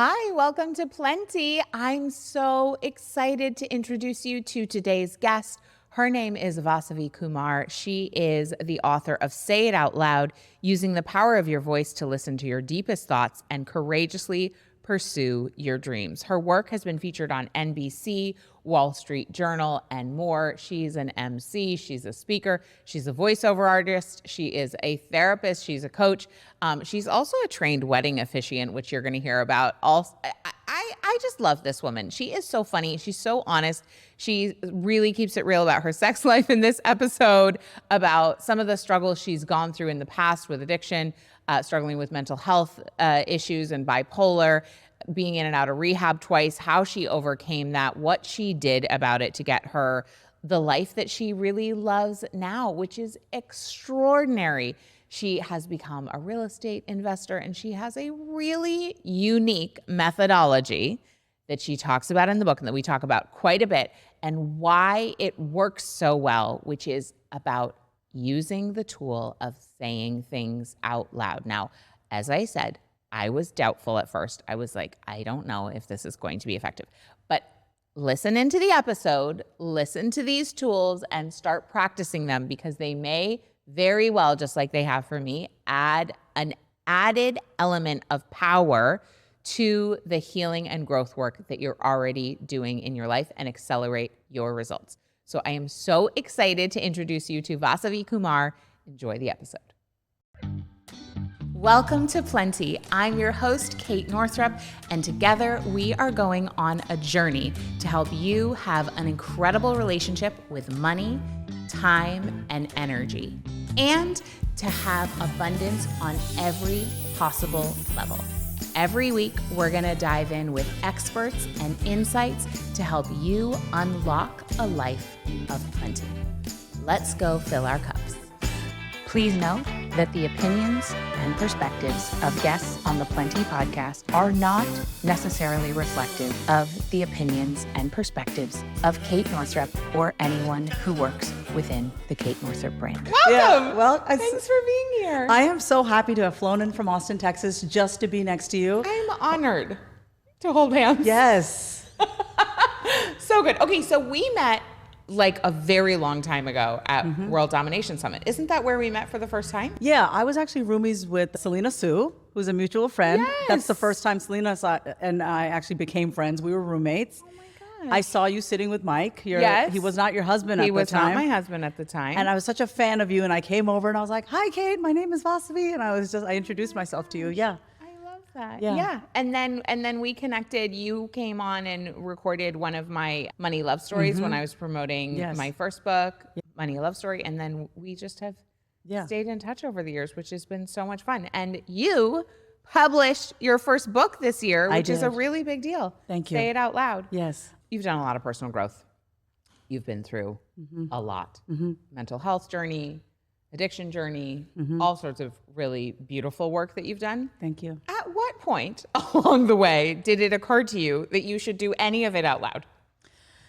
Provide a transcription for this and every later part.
Hi, welcome to Plenty. I'm so excited to introduce you to today's guest. Her name is Vasavi Kumar. She is the author of Say It Out Loud, Using the Power of Your Voice to Listen to Your Deepest Thoughts and Courageously Pursue Your Dreams. Her work has been featured on NBC, Wall Street Journal, and more. She's an MC, she's a speaker, she's a voiceover artist, she is a therapist, she's a coach. She's also a trained wedding officiant, which you're going to hear about. I just love this woman. She is so funny. She's so honest. She really keeps it real about her sex life in this episode, about some of the struggles she's gone through in the past with addiction, struggling with mental health issues and bipolar, being in and out of rehab twice, how she overcame that, what she did about it to get her the life that she really loves now, which is extraordinary. She has become a real estate investor, and she has a really unique methodology that she talks about in the book and that we talk about quite a bit, and why it works so well, which is about using the tool of saying things out loud. Now, as I said, I was doubtful at first. I was like, I don't know if this is going to be effective. But listen into the episode, listen to these tools, and start practicing them, because they may very well, just like they have for me, add an added element of power to the healing and growth work that you're already doing in your life and accelerate your results. So I am so excited to introduce you to Vasavi Kumar. Enjoy the episode. Welcome to Plenty. I'm your host, Kate Northrup, and together we are going on a journey to help you have an incredible relationship with money, time, and energy, and to have abundance on every possible level. Every week, we're gonna dive in with experts and insights to help you unlock a life of plenty. Let's go fill our cups. Please note that the opinions and perspectives of guests on the Plenty podcast are not necessarily reflective of the opinions and perspectives of Kate Northrup or anyone who works within the Kate Northrup brand. Welcome. Yeah, well, thanks for being here. I am so happy to have flown in from Austin, Texas, just to be next to you. I'm honored to hold hands. Yes. So good. Okay, so we met like a very long time ago at World Domination Summit. Isn't that where we met for the first time? Yeah, I was actually roomies with Selena Sue, who's a mutual friend. Yes. That's the first time Selena and I actually became friends. We were roommates. Oh my gosh. I saw you sitting with Mike. Yes. He was not your husband at the time. He was not my husband at the time. And I was such a fan of you, and I came over and I was like, "Hi, Kate. My name is Vasavi," and I introduced myself to you. Yeah. That. Yeah. Yeah. And then we connected. You came on and recorded one of my Money Love Stories when I was promoting my first book, Money Love Story. And then we just have stayed in touch over the years, which has been so much fun. And you published your first book this year, which is a really big deal. Thank you. Say It Out Loud. Yes. You've done a lot of personal growth. You've been through a lot. Mental health journey, addiction journey, all sorts of really beautiful work that you've done. Thank you. At what point along the way did it occur to you that you should do any of it out loud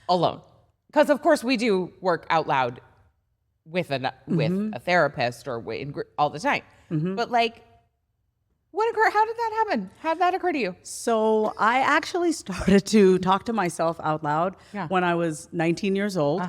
alone? Because of course we do work out loud with a therapist or all the time. But like, what occurred? How did that happen? How did that occur to you? So I actually started to talk to myself out loud when I was 19 years old.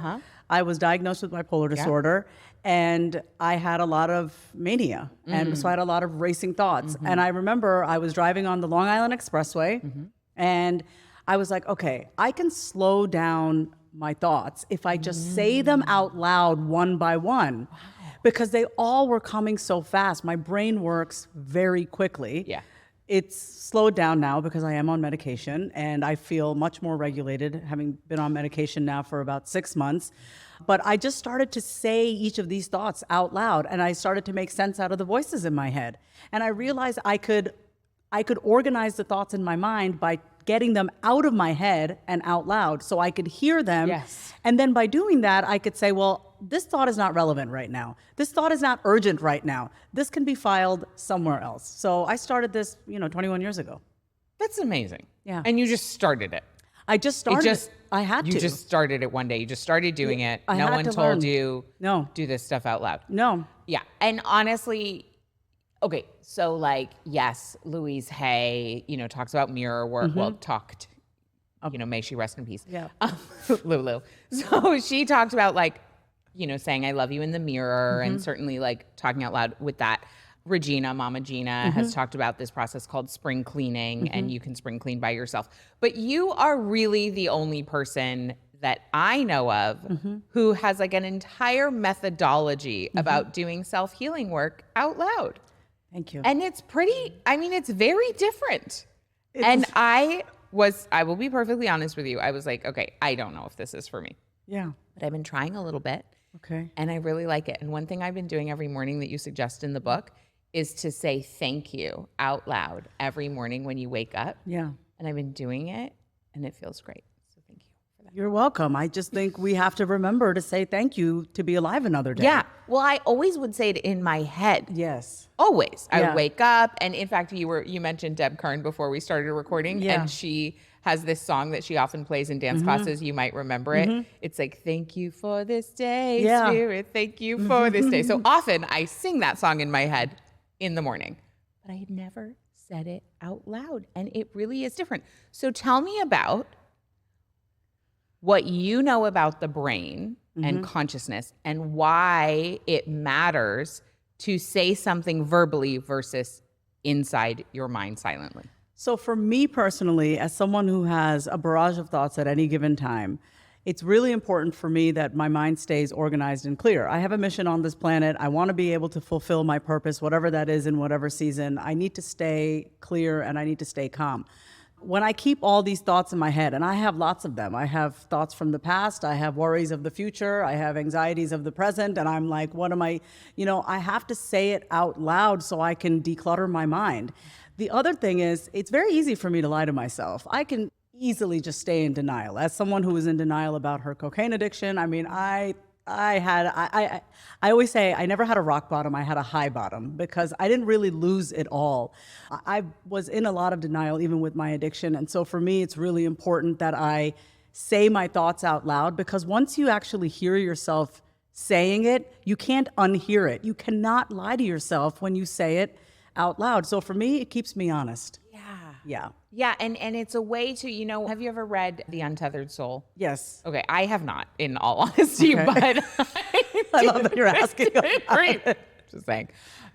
I was diagnosed with bipolar disorder, and I had a lot of mania, and so I had a lot of racing thoughts. And I remember I was driving on the Long Island Expressway, and I was like, okay, I can slow down my thoughts if I just say them out loud one by one. Wow. Because they all were coming so fast. My brain works very quickly. Yeah. It's slowed down now because I am on medication, and I feel much more regulated, having been on medication now for about 6 months. But I just started to say each of these thoughts out loud, and I started to make sense out of the voices in my head. And I realized I could organize the thoughts in my mind by getting them out of my head and out loud so I could hear them. Yes. And then by doing that, I could say, well, this thought is not relevant right now. This thought is not urgent right now. This can be filed somewhere else. So I started this, 21 years ago. That's amazing. Yeah. And you just started it. I just started. I had to. You just started it one day. You just started doing it. I no had one to told learn. you, No. do this stuff out loud. No. Yeah. And honestly, Okay, so like, yes, Louise Hay, talks about mirror work. Well, talked, may she rest in peace. Yeah. Lulu. So she talked about like, saying I love you in the mirror and certainly like talking out loud with that. Regina, Mama Gina, has talked about this process called spring cleaning, and you can spring clean by yourself. But you are really the only person that I know of who has like an entire methodology about doing self-healing work out loud. Thank you. And it's it's very different. I will be perfectly honest with you. I was like, okay, I don't know if this is for me. Yeah. But I've been trying a little bit. Okay. And I really like it. And one thing I've been doing every morning that you suggest in the book is to say thank you out loud every morning when you wake up. Yeah. And I've been doing it and it feels great. So thank you for that. You're welcome. I just think we have to remember to say thank you to be alive another day. Yeah. Well, I always would say it in my head. Yes. Always. I Yeah. would wake up. And in fact, you mentioned Deb Kern before we started recording. Yeah. And she has this song that she often plays in dance classes. You might remember it. It's like, thank you for this day, Yeah. Spirit. Thank you for this day. So often I sing that song in my head in the morning. But I had never said it out loud. And it really is different. So tell me about what you know about the brain and consciousness and why it matters to say something verbally versus inside your mind silently. So for me personally, as someone who has a barrage of thoughts at any given time, it's really important for me that my mind stays organized and clear. I have a mission on this planet. I want to be able to fulfill my purpose, whatever that is in whatever season. I need to stay clear and I need to stay calm. When I keep all these thoughts in my head, and I have lots of them, I have thoughts from the past, I have worries of the future, I have anxieties of the present, and I'm like, what am I, I have to say it out loud so I can declutter my mind. The other thing is, it's very easy for me to lie to myself. I can easily just stay in denial. As someone who was in denial about her cocaine addiction, I always say I never had a rock bottom, I had a high bottom because I didn't really lose it all. I was in a lot of denial even with my addiction. And so for me, it's really important that I say my thoughts out loud because once you actually hear yourself saying it, you can't unhear it. You cannot lie to yourself when you say it out loud. So for me, it keeps me honest. Yeah. Yeah, and it's a way to, have you ever read The Untethered Soul? Yes. Okay, I have not, in all honesty, Okay. but I love that you're asking. Great. Just saying.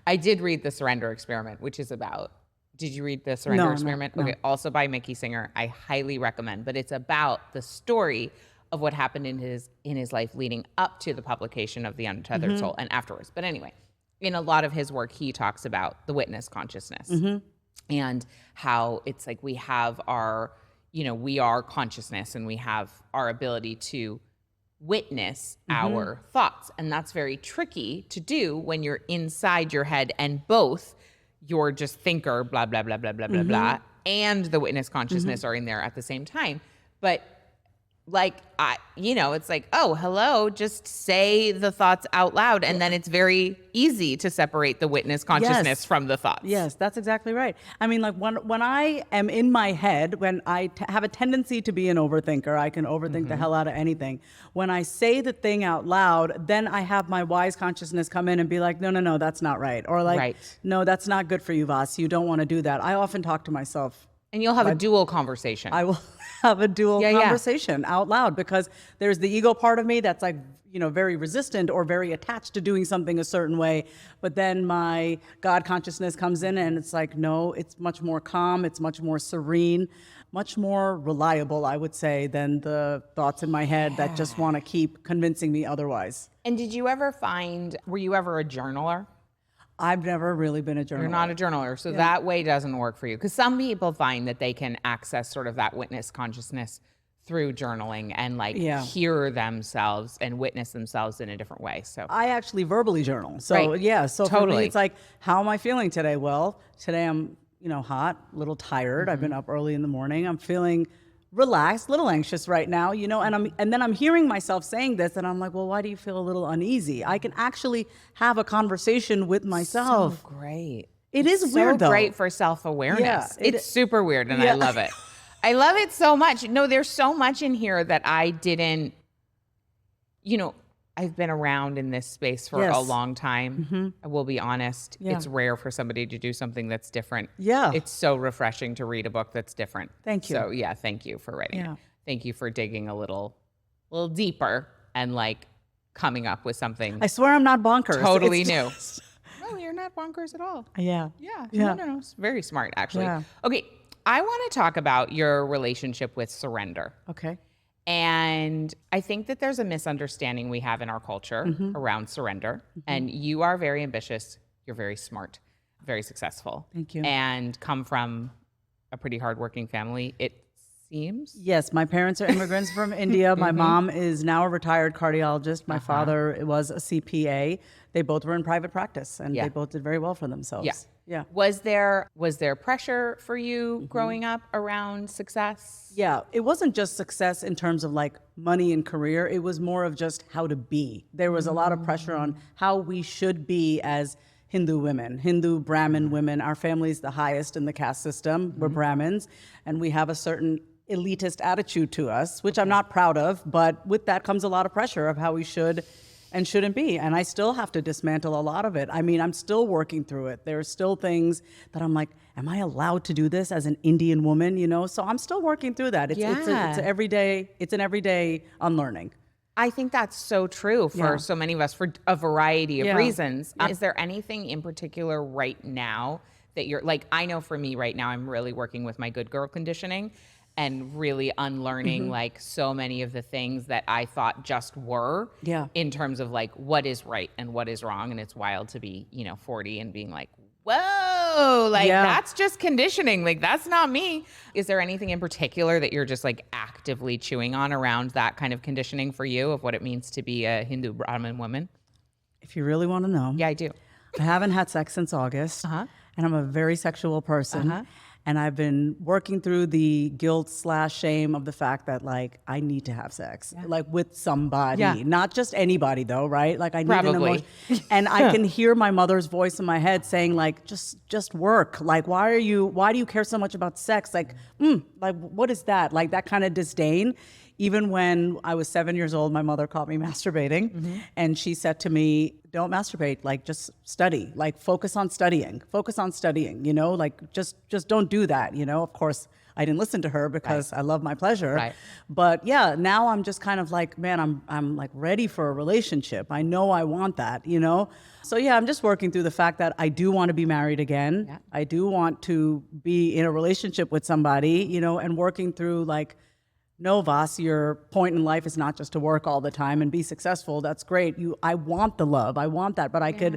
I did read The Surrender Experiment, which is about, did you read The Surrender Experiment? No. Okay, also by Mickey Singer. I highly recommend, but it's about the story of what happened in his life leading up to the publication of The Untethered Soul and afterwards. But anyway, in a lot of his work, he talks about the witness consciousness. And how it's like we have our, we are consciousness and we have our ability to witness our thoughts. And that's very tricky to do when you're inside your head and both you're just thinker, blah, blah, blah, blah, blah, blah, blah, and the witness consciousness are in there at the same time. But like, it's like, oh, hello, just say the thoughts out loud. And then it's very easy to separate the witness consciousness from the thoughts. Yes, that's exactly right. I mean, like when I am in my head, when I have a tendency to be an overthinker, I can overthink the hell out of anything. When I say the thing out loud, then I have my wise consciousness come in and be like, no, that's not right. Or like, no, that's not good for you, Vas. You don't want to do that. I often talk to myself. And you'll have a dual conversation. I will have a dual conversation out loud because there's the ego part of me that's like, very resistant or very attached to doing something a certain way. But then my God consciousness comes in and it's like, no, it's much more calm. It's much more serene, much more reliable, I would say, than the thoughts in my head that just want to keep convincing me otherwise. And did you ever were you ever a journaler? I've never really been a journaler. You're not a journaler, so that way doesn't work for you. Because some people find that they can access sort of that witness consciousness through journaling and hear themselves and witness themselves in a different way. So I actually verbally journal. So so totally. For me, it's like, how am I feeling today? Well, today I'm, hot, a little tired. I've been up early in the morning. I'm feeling relaxed, a little anxious right now, and then I'm hearing myself saying this and I'm like, well, why do you feel a little uneasy? I can actually have a conversation with myself. So great. It is weird though. Great for self-awareness. Yeah, it's super weird and I love it. I love it so much. No, there's so much in here that I didn't, I've been around in this space for a long time. I will be honest. It's rare for somebody to do something that's different. Yeah. It's so refreshing to read a book that's different. Thank you. So yeah, thank you for writing it. Thank you for digging a little deeper and like coming up with something. I swear I'm not bonkers. Totally new. No, you're not bonkers at all. Yeah. Yeah. No. It's very smart, actually. Yeah. Okay. I want to talk about your relationship with surrender. Okay. And I think that there's a misunderstanding we have in our culture around surrender. And you are very ambitious. You're very smart, very successful. Thank you. And come from a pretty hardworking family, it seems. Yes, my parents are immigrants from India. My mom is now a retired cardiologist. My father was a CPA. They both were in private practice, and they both did very well for themselves. Yeah. Was there pressure for you growing up around success? Yeah, it wasn't just success in terms of like money and career. It was more of just how to be. There was a lot of pressure on how we should be as Hindu women, Hindu Brahmin women. Our family's the highest in the caste system. We're Brahmins, and we have a certain elitist attitude to us, which I'm not proud of, but with that comes a lot of pressure of how we should and shouldn't be. And I still have to dismantle a lot of it. I mean, I'm still working through it. There are still things that I'm like, am I allowed to do this as an Indian woman, you know? So I'm still working through that. It's an everyday unlearning. I think that's so true for so many of us for a variety of reasons. Is there anything in particular right now that you're like, I know for me right now, I'm really working with my good girl conditioning and really unlearning like so many of the things that I thought just were in terms of like what is right and what is wrong. And it's wild to be, 40 and being like, whoa, like that's just conditioning. Like that's not me. Is there anything in particular that you're just like actively chewing on around that kind of conditioning for you of what it means to be a Hindu Brahmin woman? If you really want to know. Yeah, I do. I haven't had sex since August and I'm a very sexual person. And I've been working through the guilt/shame of the fact that like I need to have sex, like with somebody, not just anybody though, right? Like I need an emotion. And I can hear my mother's voice in my head saying like, just work. Like, why do you care so much about sex? Like, like what is that? Like that kind of disdain. Even when I was 7 years old, my mother caught me masturbating and she said to me, don't masturbate, like just study, like focus on studying, like just don't do that, Of course, I didn't listen to her because I love my pleasure. Right. But yeah, now I'm just kind of like, man, I'm like ready for a relationship. I know I want that, So yeah, I'm just working through the fact that I do want to be married again. Yeah. I do want to be in a relationship with somebody, and working through like, no, Vas, your point in life is not just to work all the time and be successful. That's great. I want the love. I want that. But I could,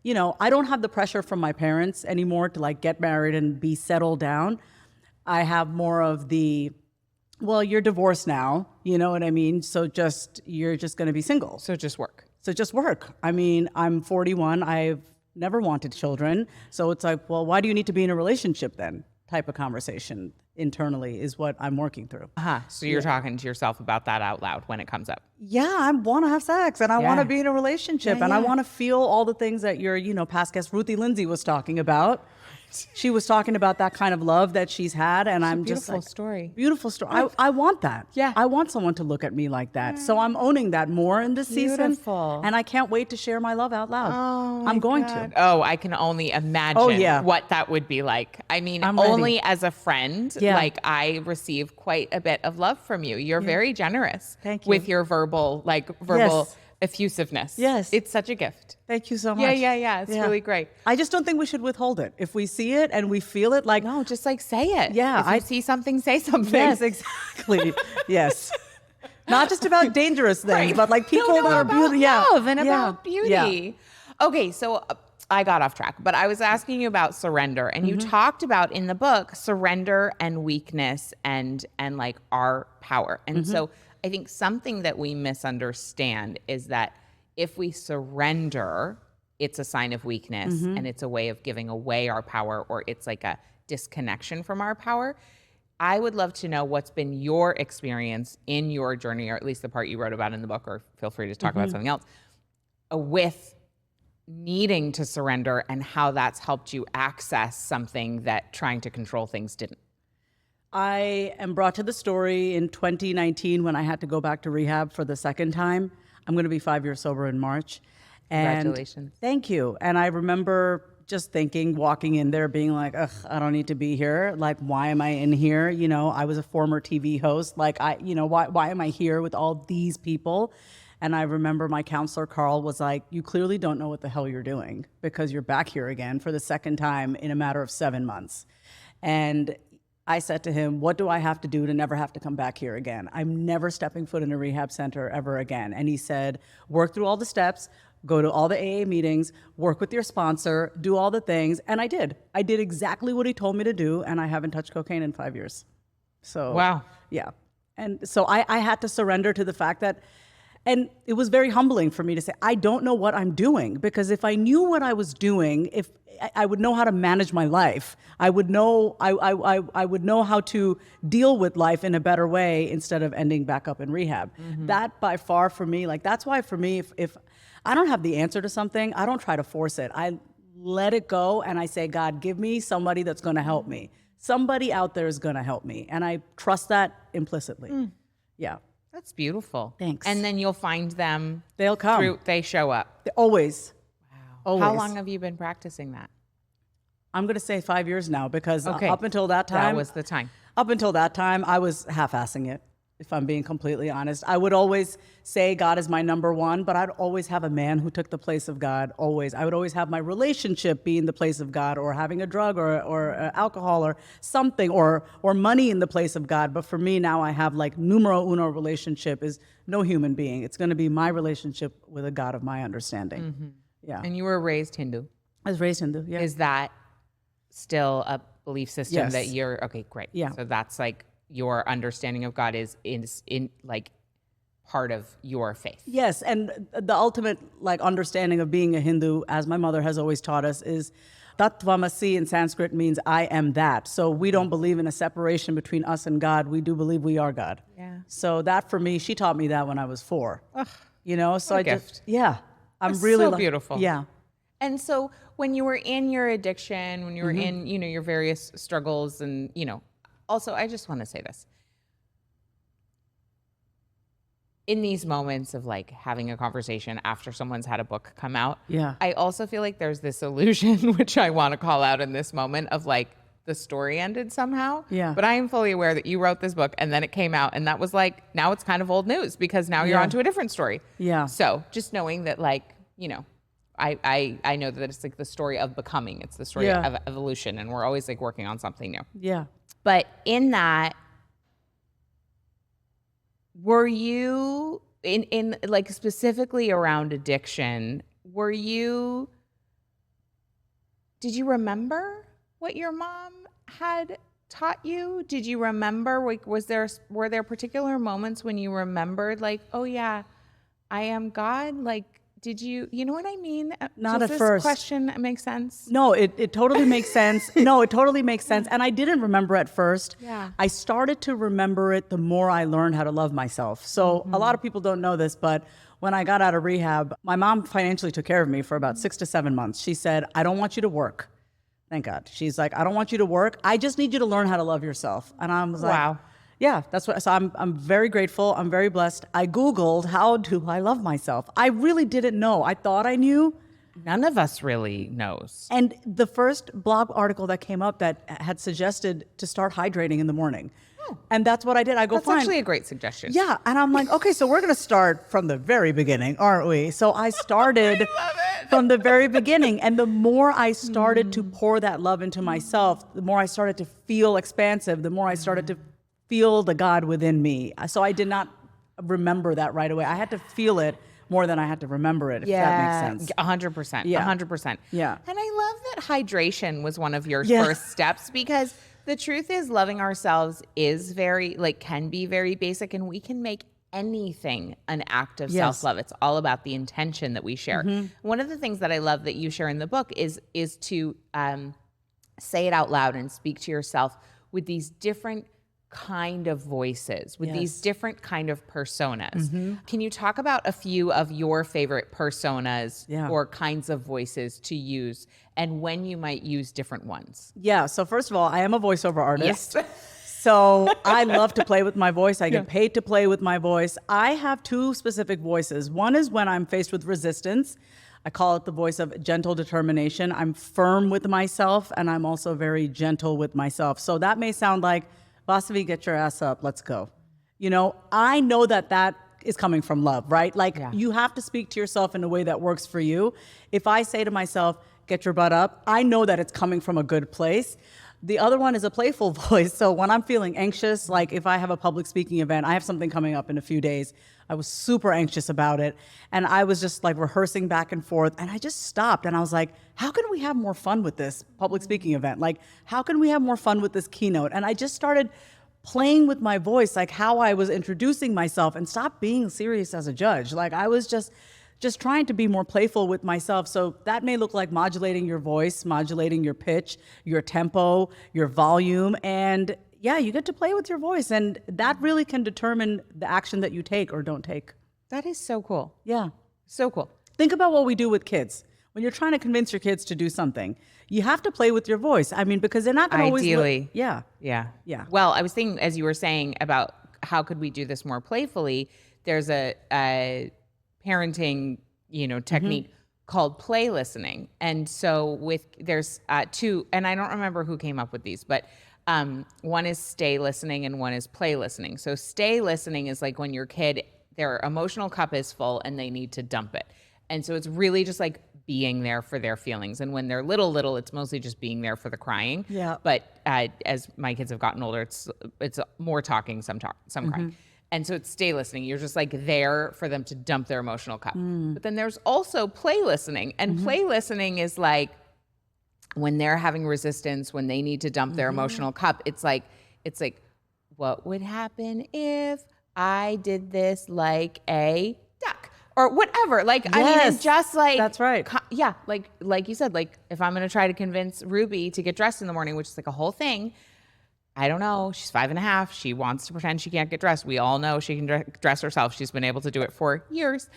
I don't have the pressure from my parents anymore to like get married and be settled down. I have more of the, well, you're divorced now. You know what I mean? So you're just going to be single. So just work. I mean, I'm 41. I've never wanted children. So it's like, well, why do you need to be in a relationship then? Type of conversation internally is what I'm working through. So you're talking to yourself about that out loud when it comes up. Yeah, I want to have sex and I want to be in a relationship and I want to feel all the things that your, past guest Ruthie Lindsay was talking about. She was talking about that kind of love that she's had, and I'm just like, beautiful story. I want that. Yeah, I want someone to look at me like that. So I'm owning that more in this season, and I can't wait to share my love out loud. I'm going to. Oh, I can only imagine what that would be like. I mean, only as a friend, like I receive quite a bit of love from you. You're very generous. Thank you. With your verbal effusiveness. Yes. It's such a gift. Thank you so much. Yeah. It's really great. I just don't think we should withhold it. If we see it and we feel it, like... No, just like say it. Yeah. If you see something, say something. Yes, exactly. Yes. Not just about dangerous things, but like people that are beautiful. Love and about beauty. Yeah. Okay, so I got off track, but I was asking you about surrender, and you talked about in the book surrender and weakness and like our power. And so I think something that we misunderstand is that if we surrender, it's a sign of weakness and it's a way of giving away our power, or it's like a disconnection from our power. I would love to know what's been your experience in your journey, or at least the part you wrote about in the book, or feel free to talk about something else, with needing to surrender and how that's helped you access something that trying to control things didn't. I am brought to the story in 2019 when I had to go back to rehab for the second time. I'm going to be 5 years sober in March. And Congratulations. Thank you. And I remember just thinking, walking in there, being like, ugh, I don't need to be here. Like, why am I in here? You know, I was a former TV host. Like, why am I here with all these people? And I remember my counselor, Carl, was like, you clearly don't know what the hell you're doing because you're back here again for the second time in a matter of 7 months. And I said to him, what do I have to do to never have to come back here again? I'm never stepping foot in a rehab center ever again. And he said, work through all the steps, go to all the AA meetings, work with your sponsor, do all the things. And I did. I did exactly what he told me to do, and I haven't touched cocaine in 5 years. So, wow. Yeah. And so I had to surrender to the fact that, and it was very humbling for me to say, I don't know what I'm doing, because if I knew what I was doing, if I would know how to manage my life, I would know I would know how to deal with life in a better way instead of ending back up in rehab. That by far for me, like that's why for me, if I don't have the answer to something, I don't try to force it. I let it go and I say, God, give me somebody that's going to help me. Somebody out there is going to help me, and I trust that implicitly. Yeah. That's beautiful. Thanks. And then you'll find them. They'll come. They show up. Always. Wow. Always. How long have you been practicing that? I'm going to say 5 years now, because Okay. up until that time, That was the time. Up until that time, I was half-assing it, if I'm being completely honest. I would always say God is my number one, but I'd always have a man who took the place of God, always. I would always have my relationship be in the place of God, or having a drug or alcohol or something, or money in the place of God. But for me now, I have like numero uno relationship is no human being. It's going to be my relationship with a God of my understanding. Yeah. And you were raised Hindu. I was raised Hindu, yeah. Is that still a belief system Yes. that you're, okay, great. Yeah. So that's like your understanding of God is in like part of your faith. Yes, and the ultimate like understanding of being a Hindu, as my mother has always taught us, is Tattvamasi in Sanskrit means I am that. So we don't believe in a separation between us and God. We do believe we are God. Yeah. So that for me, she taught me that when I was 4. You know, so what I a gift. just, yeah, I'm That's really so beautiful. Yeah. And so when you were in your addiction, when you were in, your various struggles and, also I just want to say this. In these moments of like having a conversation after someone's had a book come out, Yeah. I also feel like there's this illusion, which I want to call out in this moment, of like the story ended somehow. Yeah. But I am fully aware that you wrote this book and then it came out, and that was like, now it's kind of old news because now you're Yeah. onto a different story. Yeah. So just knowing that, like, I know that it's like the story of becoming. It's the story Yeah. of evolution, and we're always like working on something new. Yeah. But in that, were you in like specifically around addiction, did you remember what your mom had taught you? Did you remember, like, were there particular moments when you remembered like, oh yeah, I am God? Like, did you know what I mean? Not Does at this first. question make sense? No, it totally makes sense. No, it totally makes sense. And I didn't remember at first. Yeah. I started to remember it the more I learned how to love myself. So a lot of people don't know this, but when I got out of rehab, my mom financially took care of me for about 6 to 7 months. She said, I don't want you to work. Thank God. She's like, I don't want you to work. I just need you to learn how to love yourself. And I was like, Wow. Yeah, that's what. So I'm very grateful. I'm very blessed. I Googled, how do I love myself? I really didn't know. I thought I knew. None of us really knows. And the first blog article that came up that had suggested to start hydrating in the morning. And that's what I did. I go, That's fine. actually a great suggestion. Yeah. And I'm like, okay, so we're going to start from the very beginning, aren't we? So I started from the very beginning. And the more I started to pour that love into myself, the more I started to feel expansive, the more I started to feel the God within me. So I did not remember that right away. I had to feel it more than I had to remember it, if that makes sense. 100%. Yeah. 100%. Yeah. And I love that hydration was one of your Yeah. first steps, because the truth is loving ourselves is can be very basic, and we can make anything an act of Yes. self-love. It's all about the intention that we share. One of the things that I love that you share in the book is to say it out loud and speak to yourself with these different kind of voices, with these different kind of personas. Can you talk about a few of your favorite personas or kinds of voices to use, and when you might use different ones? Yeah. So first of all, I am a voiceover artist. So I love to play with my voice. I get paid to play with my voice. I have two specific voices. One is when I'm faced with resistance. I call it the voice of gentle determination. I'm firm with myself, and I'm also very gentle with myself. So that may sound like, Vasavi, get your ass up, let's go. You know, I know that that is coming from love, right? Like you have to speak to yourself in a way that works for you. If I say to myself, get your butt up, I know that it's coming from a good place. The other one is a playful voice. So when I'm feeling anxious, like if I have a public speaking event, I have something coming up in a few days. I was super anxious about it. And I was just like rehearsing back and forth. And I just stopped and I was like, how can we have more fun with this public speaking event? Like, how can we have more fun with this keynote? And I just started playing with my voice, like how I was introducing myself, and stopped being serious as a judge. Like I was just trying to be more playful with myself. So that may look like modulating your voice, modulating your pitch, your tempo, your volume. And yeah, you get to play with your voice. And that really can determine the action that you take or don't take. That is so cool. Yeah. So cool. Think about what we do with kids. When you're trying to convince your kids to do something, you have to play with your voice. I mean, because they're not going to always... Ideally. Yeah. Yeah. Well, I was thinking, as you were saying about how could we do this more playfully, there's a parenting, technique called play listening. And so there's two, and I don't remember who came up with these, but one is stay listening and one is play listening. So stay listening is like when your kid, their emotional cup is full and they need to dump it. And so it's really just like being there for their feelings. And when they're little, it's mostly just being there for the crying. Yeah. But as my kids have gotten older, it's more talking, some crying. And so it's stay listening. You're just like there for them to dump their emotional cup. But then there's also play listening. And play listening is like when they're having resistance, when they need to dump their emotional cup, it's like, what would happen if I did this like a duck? Or whatever. Like, yes, I mean, it's just like... That's right. Yeah. Like you said, like if I'm going to try to convince Ruby to get dressed in the morning, which is like a whole thing, I don't know. She's 5.5. She wants to pretend she can't get dressed. We all know she can dress herself. She's been able to do it for years.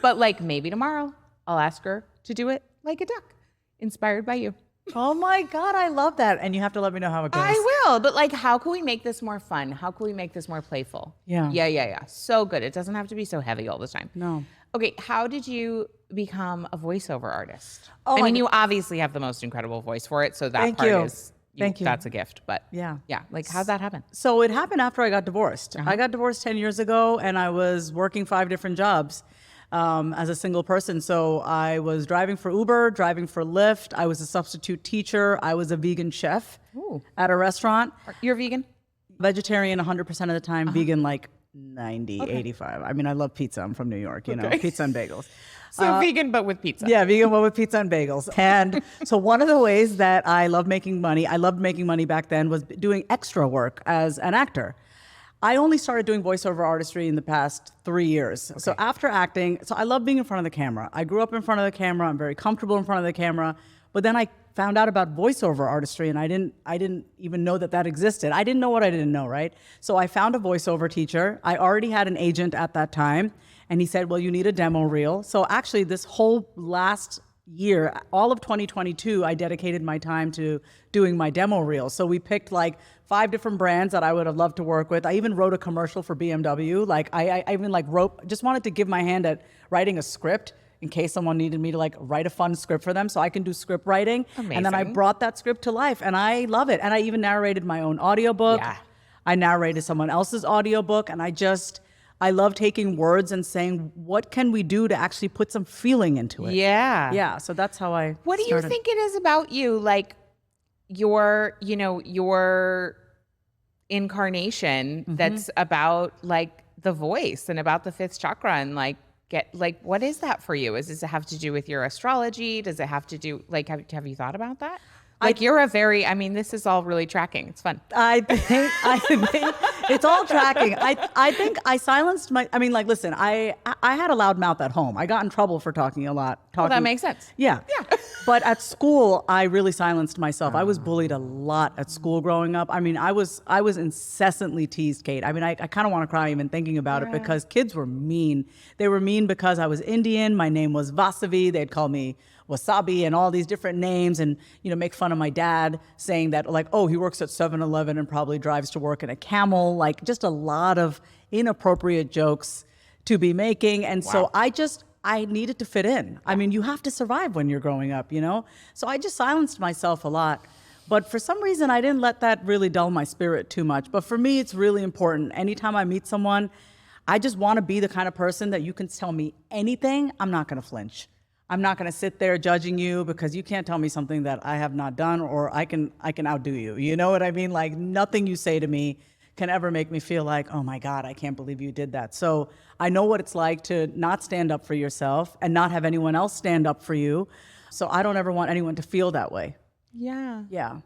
But like maybe tomorrow I'll ask her to do it like a duck, inspired by you. Oh my God, I love that. And you have to let me know how it goes. I will. But like, how can we make this more fun? How can we make this more playful? Yeah. So good. It doesn't have to be so heavy all the time. No. Okay. How did you become a voiceover artist? I mean, you obviously have the most incredible voice for it. So that part is... Thank you. That's a gift, but yeah. Like, how'd that happen? So it happened after I got divorced. I got divorced 10 years ago, and I was working 5 different jobs as a single person. So I was driving for Uber, driving for Lyft. I was a substitute teacher. I was a vegan chef at a restaurant. You're vegan? Vegetarian 100% of the time, vegan like 90, 85. I mean, I love pizza. I'm from New York, you know, pizza and bagels. So vegan, but with pizza. Yeah, vegan, but with pizza and bagels. And so one of the ways that I loved making money back then was doing extra work as an actor. I only started doing voiceover artistry in the past 3 years. Okay. So after acting, so I love being in front of the camera. I grew up in front of the camera. I'm very comfortable in front of the camera. But then I found out about voiceover artistry, and I didn't even know that existed. I didn't know what I didn't know, right? So I found a voiceover teacher. I already had an agent at that time. And he said, well, you need a demo reel. So actually this whole last year, all of 2022, I dedicated my time to doing my demo reel. So we picked like 5 different brands that I would have loved to work with. I even wrote a commercial for BMW. Like I even like just wanted to give my hand at writing a script in case someone needed me to like write a fun script for them so I can do script writing. Amazing. And then I brought that script to life, and I love it. And I even narrated my own audiobook. Yeah. I narrated someone else's audiobook, and I love taking words and saying, what can we do to actually put some feeling into it? Yeah. So that's how I What do you think it is about you? Like your incarnation that's about like the voice and about the 5th chakra and what is that for you? Does it have to do with your astrology? Does it have to do have you thought about that? Like this is all really tracking. It's fun. I think it's all tracking. I think I silenced listen, I had a loud mouth at home. I got in trouble for talking a lot. Well, that makes sense. Yeah. But at school, I really silenced myself. I was bullied a lot at school growing up. I mean, I was incessantly teased, Kate. I mean, I kind of want to cry even thinking about it because kids were mean. They were mean because I was Indian. My name was Vasavi. They'd call me Wasabi and all these different names, and make fun of my dad, saying that like, oh, he works at 7-Eleven and probably drives to work in a Camel, like just a lot of inappropriate jokes to be making. And so I needed to fit in. I mean, you have to survive when you're growing up, So I just silenced myself a lot. But for some reason, I didn't let that really dull my spirit too much. But for me, it's really important. Anytime I meet someone, I just want to be the kind of person that you can tell me anything, I'm not going to flinch. I'm not going to sit there judging you because you can't tell me something that I have not done, or I can outdo you. You know what I mean? Like, nothing you say to me can ever make me feel like, oh my God, I can't believe you did that. So I know what it's like to not stand up for yourself and not have anyone else stand up for you. So I don't ever want anyone to feel that way. Yeah. Yeah.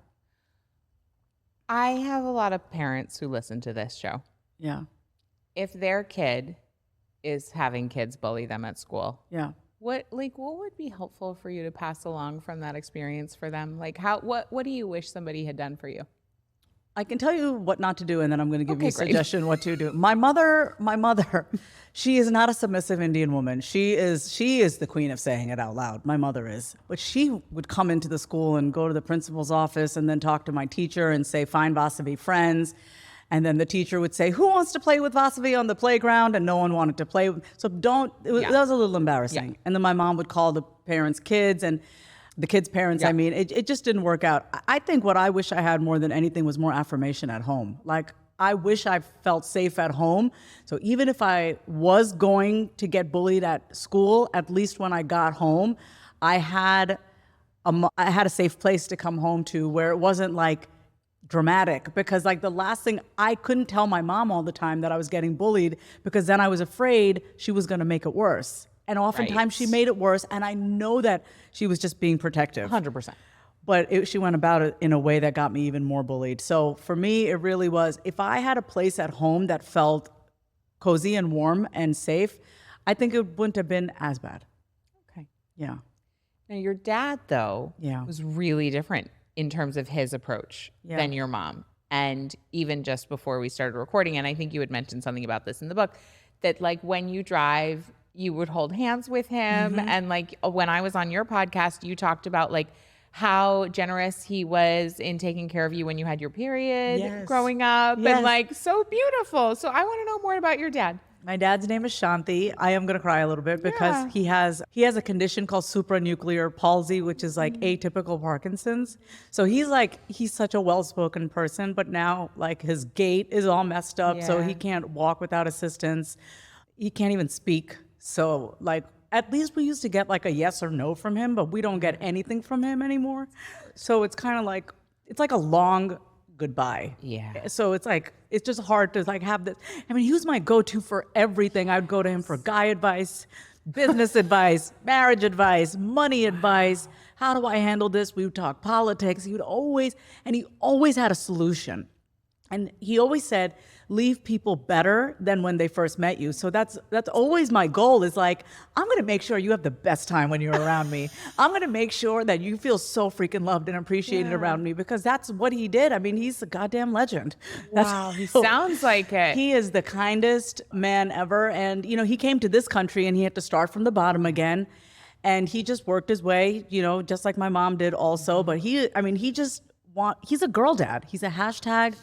I have a lot of parents who listen to this show. Yeah. If their kid is having kids bully them at school, yeah, what would be helpful for you to pass along from that experience for them? Like, what do you wish somebody had done for you? I can tell you what not to do, and then I'm going to give you a suggestion what to do. My mother, she is not a submissive Indian woman. She is the queen of saying it out loud. My mother is. But she would come into the school and go to the principal's office and then talk to my teacher and say, find Vasavi friends. And then the teacher would say, who wants to play with Vasavi on the playground? And no one wanted to play. So that was a little embarrassing. Yeah. And then my mom would call the parents' kids and the kids' parents. Yeah. I mean, it just didn't work out. I think what I wish I had more than anything was more affirmation at home. Like, I wish I felt safe at home. So even if I was going to get bullied at school, at least when I got home, I had a safe place to come home to where it wasn't like dramatic. Because like the last thing, I couldn't tell my mom all the time that I was getting bullied, because then I was afraid she was going to make it worse. And oftentimes she made it worse, and I know that she was just being protective. 100%. But she went about it in a way that got me even more bullied. So for me, it really was, if I had a place at home that felt cozy and warm and safe, I think it wouldn't have been as bad. Okay. Yeah. Now, your dad, though, was really different in terms of his approach than your mom. And even just before we started recording, and I think you had mentioned something about this in the book, that like when you drive, you would hold hands with him. Mm-hmm. And like when I was on your podcast, you talked about like how generous he was in taking care of you when you had your period growing up. And like, so beautiful. So I want to know more about your dad. My dad's name is Shanti. I am going to cry a little bit because he has a condition called supranuclear palsy, which is like atypical Parkinson's. So he's such a well-spoken person, but now like his gait is all messed up. So he can't walk without assistance. He can't even speak. So like, at least we used to get like a yes or no from him, but we don't get anything from him anymore. So it's kind of like, it's like a long goodbye. Yeah. So it's like, it's just hard to like have this. I mean, he was my go-to for everything. I'd go to him for guy advice, business advice, marriage advice, money advice. How do I handle this? We would talk politics. He always had a solution. And he always said, leave people better than when they first met you. So that's always my goal, is like, I'm going to make sure you have the best time when you're around me. I'm going to make sure that you feel so freaking loved and appreciated around me, because that's what he did. I mean, he's a goddamn legend. Wow, he sounds like it. He is the kindest man ever. And, he came to this country and he had to start from the bottom again. And he just worked his way, just like my mom did also. But he's a girl dad. He's a hashtag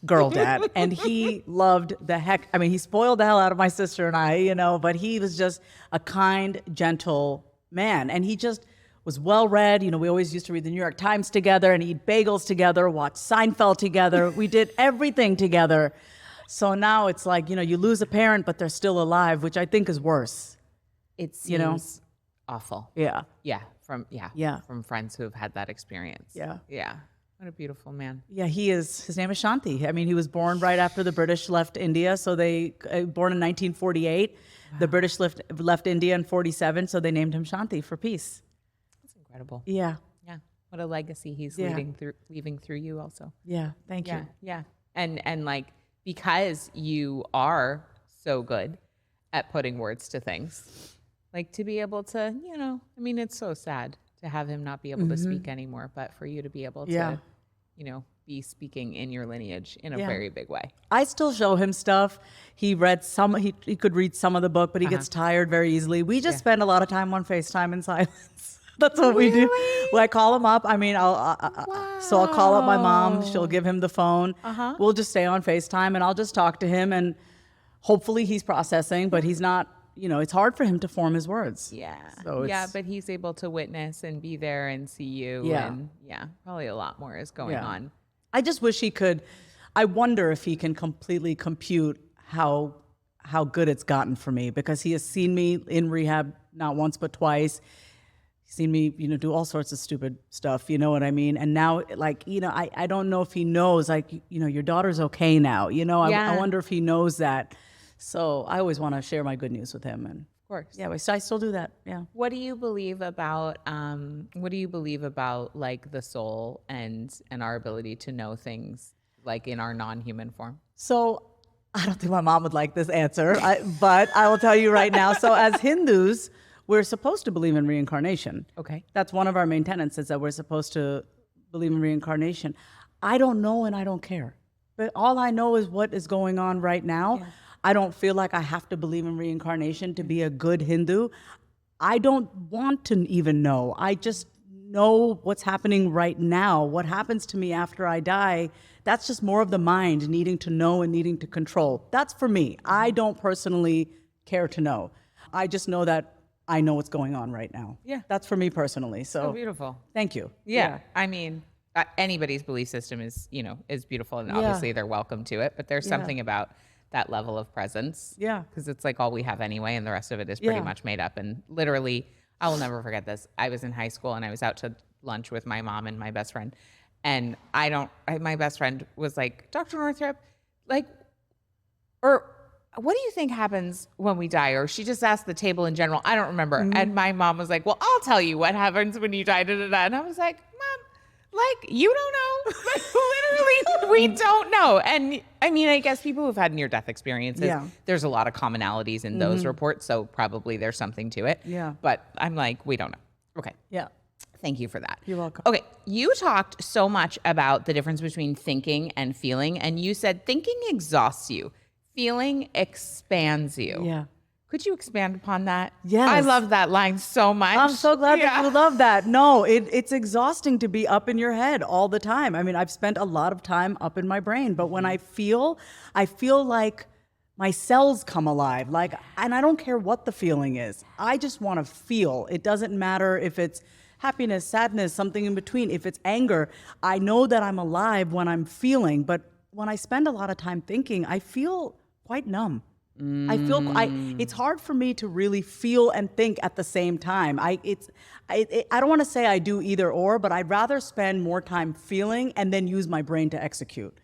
girl dad. And he loved the heck. I mean, he spoiled the hell out of my sister and I, but he was just a kind, gentle man. And he just was well-read. We always used to read the New York Times together and eat bagels together, watch Seinfeld together. We did everything together. So now it's like, you lose a parent, but they're still alive, which I think is worse. It seems awful. Yeah. Yeah. From friends who have had that experience. Yeah. Yeah. What a beautiful man. Yeah, his name is Shanti. I mean, he was born right after the British left India. So born in 1948. Wow. The British left India in 1947. So they named him Shanti for peace. That's incredible. Yeah. Yeah. What a legacy he's leaving through you also. Yeah. Thank you. Yeah. And like, because you are so good at putting words to things, like to be able to, I mean, it's so sad to have him not be able to speak anymore, but for you to be able to, be speaking in your lineage in a very big way. I still show him stuff. He read he could read some of the book, but he gets tired very easily. We just spend a lot of time on FaceTime in silence. That's what we do. Really? Well, I call him up. I mean, so I'll call up my mom. She'll give him the phone. We'll just stay on FaceTime and I'll just talk to him, and hopefully he's processing, but he's not, it's hard for him to form his words. Yeah. So yeah, but he's able to witness and be there and see you. Yeah. And probably a lot more is going on. I just wish he could. I wonder if he can completely compute how good it's gotten for me, because he has seen me in rehab not once but twice. He's seen me, do all sorts of stupid stuff, you know what I mean? And now, I don't know if he knows, your daughter's okay now, I wonder if he knows that. So I always want to share my good news with him, and Of course. yeah, I still do that. Yeah. What do you believe about like the soul and our ability to know things like in our non-human form? So I don't think my mom would like this answer, but I will tell you right now. So as Hindus, we're supposed to believe in reincarnation. Okay. That's one of our main tenets, is that we're supposed to believe in reincarnation. I don't know and I don't care. But all I know is what is going on right now. Yeah. I don't feel like I have to believe in reincarnation to be a good Hindu. I don't want to even know. I just know what's happening right now. What happens to me after I die, that's just more of the mind needing to know and needing to control. That's for me. I don't personally care to know. I just know that I know what's going on right now. Yeah. That's for me personally. So beautiful. Thank you. Yeah. I mean, anybody's belief system is beautiful, and obviously they're welcome to it, but there's something about that level of presence. Yeah. Because it's like all we have anyway, and the rest of it is pretty much made up. And literally, I will never forget this. I was in high school and I was out to lunch with my mom and my best friend. And my best friend was like, Dr. Northrup, what do you think happens when we die? Or she just asked the table in general. I don't remember. Mm-hmm. And my mom was like, well, I'll tell you what happens when you die. Da, da, da. And I was like, Mom, you don't know. Literally, we don't know. And I mean, I guess people who've had near-death experiences, there's a lot of commonalities in those reports. So probably there's something to it. Yeah. But I'm like, we don't know. Okay. Yeah. Thank you for that. You're welcome. Okay. You talked so much about the difference between thinking and feeling. And you said thinking exhausts you. Feeling expands you. Yeah. Could you expand upon that? Yes. I love that line so much. I'm so glad that you love that. No, it's exhausting to be up in your head all the time. I mean, I've spent a lot of time up in my brain, but when I feel like my cells come alive, and I don't care what the feeling is. I just want to feel. It doesn't matter if it's happiness, sadness, something in between. If it's anger, I know that I'm alive when I'm feeling, but when I spend a lot of time thinking, I feel quite numb. It's hard for me to really feel and think at the same time. I don't want to say I do either or, but I'd rather spend more time feeling and then use my brain to execute.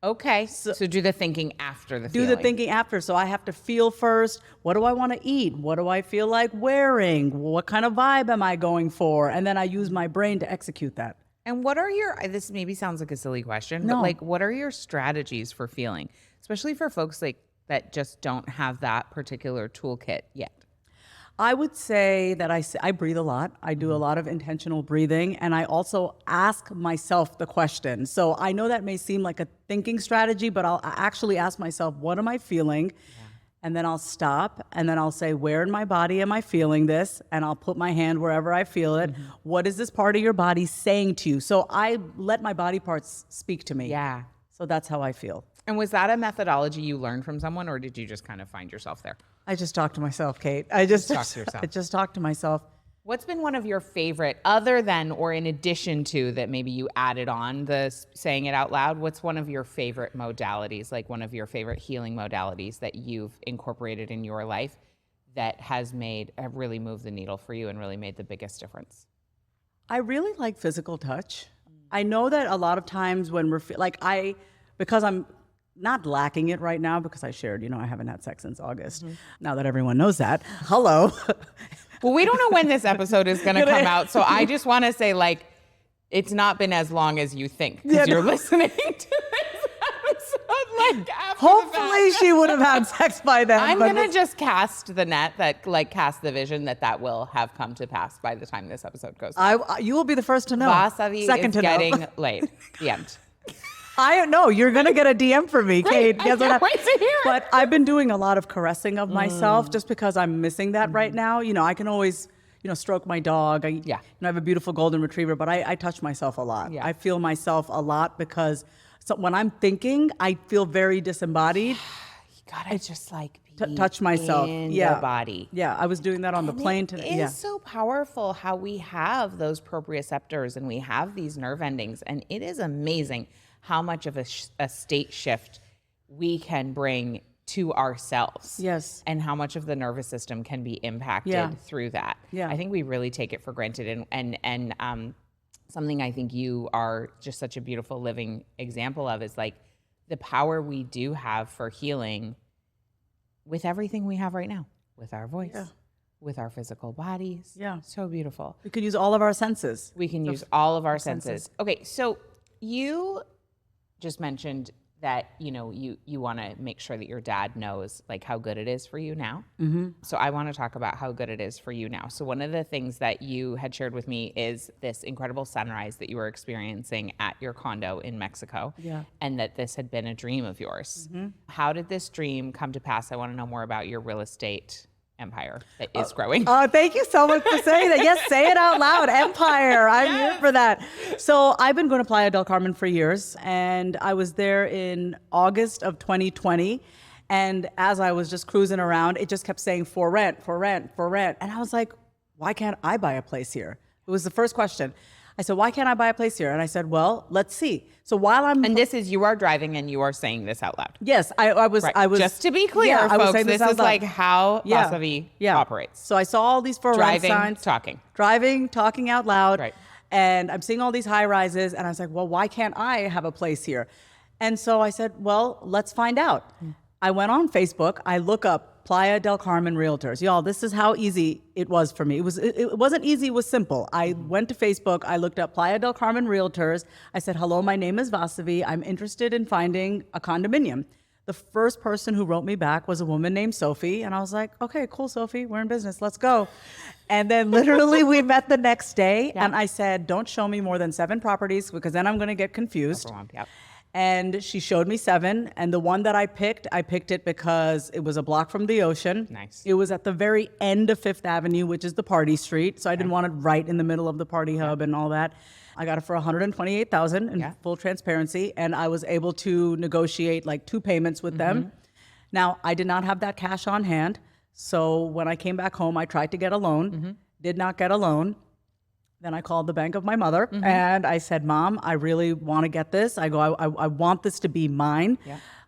Okay. So do the thinking after the feeling. Do the thinking after. So I have to feel first. What do I want to eat? What do I feel like wearing? What kind of vibe am I going for? And then I use my brain to execute that. And what are this maybe sounds like a silly question, but what are your strategies for feeling, especially for folks that just don't have that particular toolkit yet? I would say that I breathe a lot. I do a lot of intentional breathing, and I also ask myself the question. So I know that may seem like a thinking strategy, but I'll actually ask myself, what am I feeling? And then I'll stop, and then I'll say, where in my body am I feeling this? And I'll put my hand wherever I feel it. Mm-hmm. What is this part of your body saying to you? So I let my body parts speak to me. Yeah. So that's how I feel. And was that a methodology you learned from someone, or did you just kind of find yourself there? I just talk to myself, Kate. I just talk to yourself. I just talk to myself. What's been one of your favorite, other than or in addition to that maybe you added on the saying it out loud, what's one of your favorite modalities, like one of your favorite healing modalities that you've incorporated in your life that has really moved the needle for you and really made the biggest difference? I really like physical touch. I know that a lot of times when we're because I'm not lacking it right now, because I shared, I haven't had sex since August. Mm-hmm. Now that everyone knows that, hello. Well, we don't know when this episode is going to come out, so I just want to say, it's not been as long as you think, because you're listening to this episode, after hopefully she would have had sex by then. I'm going to just cast the net, cast the vision that will have come to pass by the time this episode goes out. You will be the first to know. Vasavi is getting laid. The end. I don't know. You're going to get a DM from me, Kate. I can't wait to hear it. But I've been doing a lot of caressing of myself just because I'm missing that right now. I can always, stroke my dog. I have a beautiful golden retriever, but I touch myself a lot. I feel myself a lot because when I'm thinking, I feel very disembodied. You gotta just like touch myself in the body. Yeah, I was doing that on the plane today. It is so powerful how we have those proprioceptors and we have these nerve endings, and it is amazing how much of a state shift we can bring to ourselves. Yes. And how much of the nervous system can be impacted through that. Yeah. I think we really take it for granted, and something I think you are just such a beautiful living example of is like the power we do have for healing with everything we have right now, with our voice, with our physical bodies. Yeah. So beautiful. We could use all of our senses. We can use all of our senses. Okay, so you just mentioned that, you want to make sure that your dad knows like how good it is for you now. Mm-hmm. So I want to talk about how good it is for you now. So one of the things that you had shared with me is this incredible sunrise that you were experiencing at your condo in Mexico. Yeah. And that this had been a dream of yours. Mm-hmm. How did this dream come to pass? I want to know more about your real estate empire that is growing. Oh, thank you so much for saying that. Yes, say it out loud. Empire. I'm here for that. So I've been going to Playa del Carmen for years, and I was there in August of 2020. And as I was just cruising around, it just kept saying for rent, for rent, for rent. And I was like, why can't I buy a place here? It was the first question. I said, why can't I buy a place here? And I said, well, let's see. So while I'm... And this is, you are driving and you are saying this out loud. Yes, I was... Just to be clear, folks, this is like how Vasavi operates. So I saw all these for rent signs. Driving, talking out loud. Right. And I'm seeing all these high rises. And I was like, well, why can't I have a place here? And so I said, well, let's find out. I went on Facebook. I look up Playa del Carmen Realtors. Y'all, this is how easy it was for me. It wasn't easy, it was simple. I went to Facebook, I looked up Playa del Carmen Realtors. I said, hello, my name is Vasavi. I'm interested in finding a condominium. The first person who wrote me back was a woman named Sophie. And I was like, okay, cool, Sophie, we're in business, let's go. And then literally we met the next day and I said, don't show me more than 7 properties because then I'm gonna get confused. Yep. And she showed me 7. And the one that I picked it because it was a block from the ocean. Nice. It was at the very end of 5th Avenue, which is the party street. So I didn't want it right in the middle of the party hub and all that. I got it for $128,000 in full transparency. And I was able to negotiate like 2 payments with them. Now, I did not have that cash on hand. So when I came back home, I tried to get a loan, did not get a loan. Then I called the bank of my mother and I said, Mom, I really want to get this. I want this to be mine